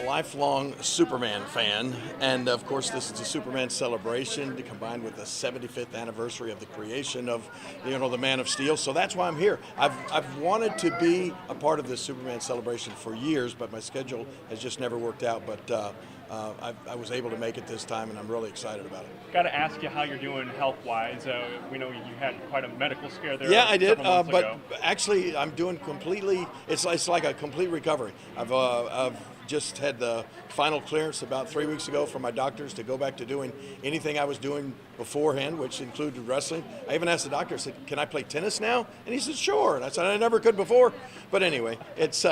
Lifelong Superman fan, and of course this is a Superman celebration combined with the 75th anniversary of the creation of the Man of Steel. So that's why I'm here. I've wanted to be a part of this Superman celebration for years, but my schedule has just never worked out. But I was able to make it this time, and I'm really excited about it. Got to ask you how you're doing health-wise. We know you had quite a medical scare there. Yeah, I did, but ago. Actually, I'm doing completely. It's like a complete recovery. I've just had the final clearance about 3 weeks ago from my doctors to go back to doing anything I was doing beforehand, which included wrestling. I even asked the doctor, I said, "Can I play tennis now?" And he said, "Sure." And I said, "I never could before." But anyway, it's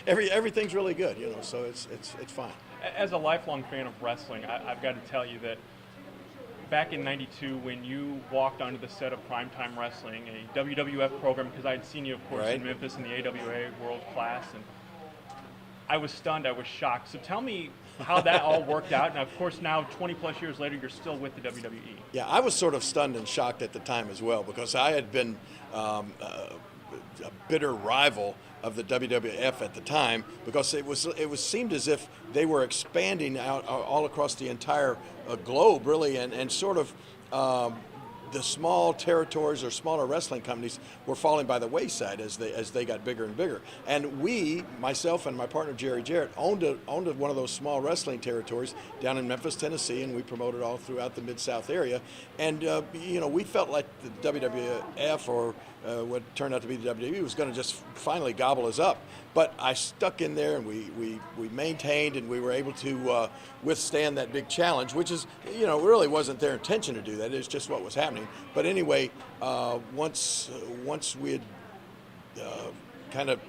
everything's really good, so it's fine. As a lifelong fan of wrestling, I've got to tell you that back in '92, when you walked onto the set of Primetime Wrestling, a WWF program, because I had seen you, of course, in Memphis in the AWA World Class, and I was stunned, I was shocked. So tell me how that all worked out. And of course, now 20 plus years later, you're still with the WWE. Yeah, I was sort of stunned and shocked at the time as well, because I had been a bitter rival of the WWF at the time, because it seemed as if they were expanding out all across the entire globe, really, and sort of the small territories or smaller wrestling companies were falling by the wayside as they got bigger and bigger. And myself and my partner Jerry Jarrett, owned one of those small wrestling territories down in Memphis, Tennessee, and we promoted all throughout the Mid-South area. And we felt like the WWF, or what turned out to be the WWE, was going to just finally gobble us up. But I stuck in there, and we maintained, and we were able to withstand that big challenge, which is, really wasn't their intention to do that. It's just what was happening. But anyway, once we had kind of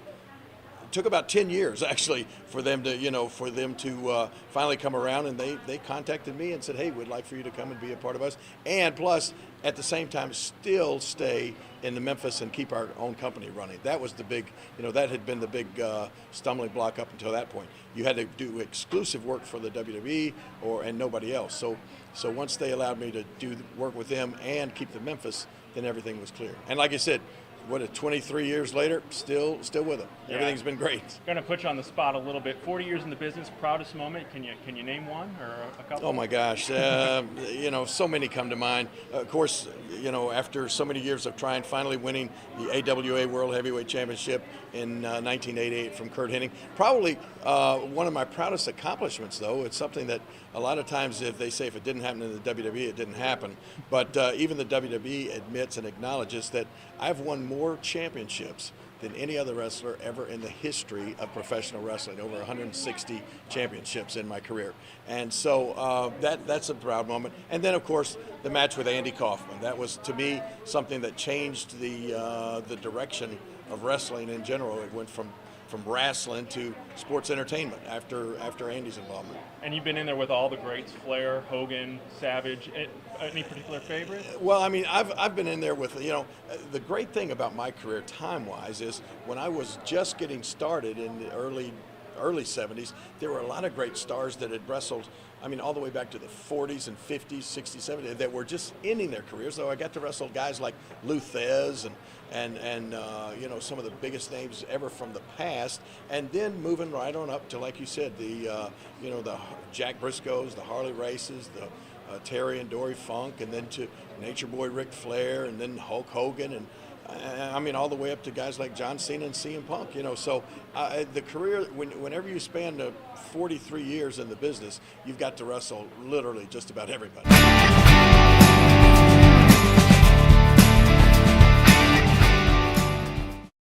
took about 10 years actually for them to finally come around, and they contacted me and said, "Hey, we'd like for you to come and be a part of us, and plus at the same time still stay in the Memphis and keep our own company running." That was the big, that had been the big stumbling block up until that point. You had to do exclusive work for the WWE and nobody else. So once they allowed me to do work with them and keep the Memphis, then everything was clear. And like I said, 23 years later, still with them. Yeah. Everything's been great. Going to put you on the spot a little bit. 40 years in the business, proudest moment. Can you name one or a couple? Oh my gosh, so many come to mind. Of course, after so many years of trying, finally winning the AWA World Heavyweight Championship in 1988 from Kurt Hennig. Probably one of my proudest accomplishments, though. It's something that a lot of times, if they say if it didn't happen in the WWE, it didn't happen. But even the WWE admits and acknowledges that I've won more championships than any other wrestler ever in the history of professional wrestling, over 160 championships in my career. And so that's a proud moment. And then, of course, the match with Andy Kaufman. That was, to me, something that changed the direction of wrestling in general. It went from wrestling to sports entertainment after Andy's involvement. And you've been in there with all the greats: Flair, Hogan, Savage. Any particular favorite? Well, I mean, I've been in there with, the great thing about my career time-wise is when I was just getting started in the early 70s, there were a lot of great stars that had wrestled, all the way back to the 40s and 50s, 60s, 70s, that were just ending their careers. So I got to wrestle guys like Lou Thez and some of the biggest names ever from the past, and then moving right on up to, like you said, the Jack Briscoes, the Harley Races, the Terry and Dory Funk, and then to Nature Boy Ric Flair, and then Hulk Hogan, and all the way up to guys like John Cena and CM Punk. So the career, whenever you span 43 years in the business, you've got to wrestle literally just about everybody.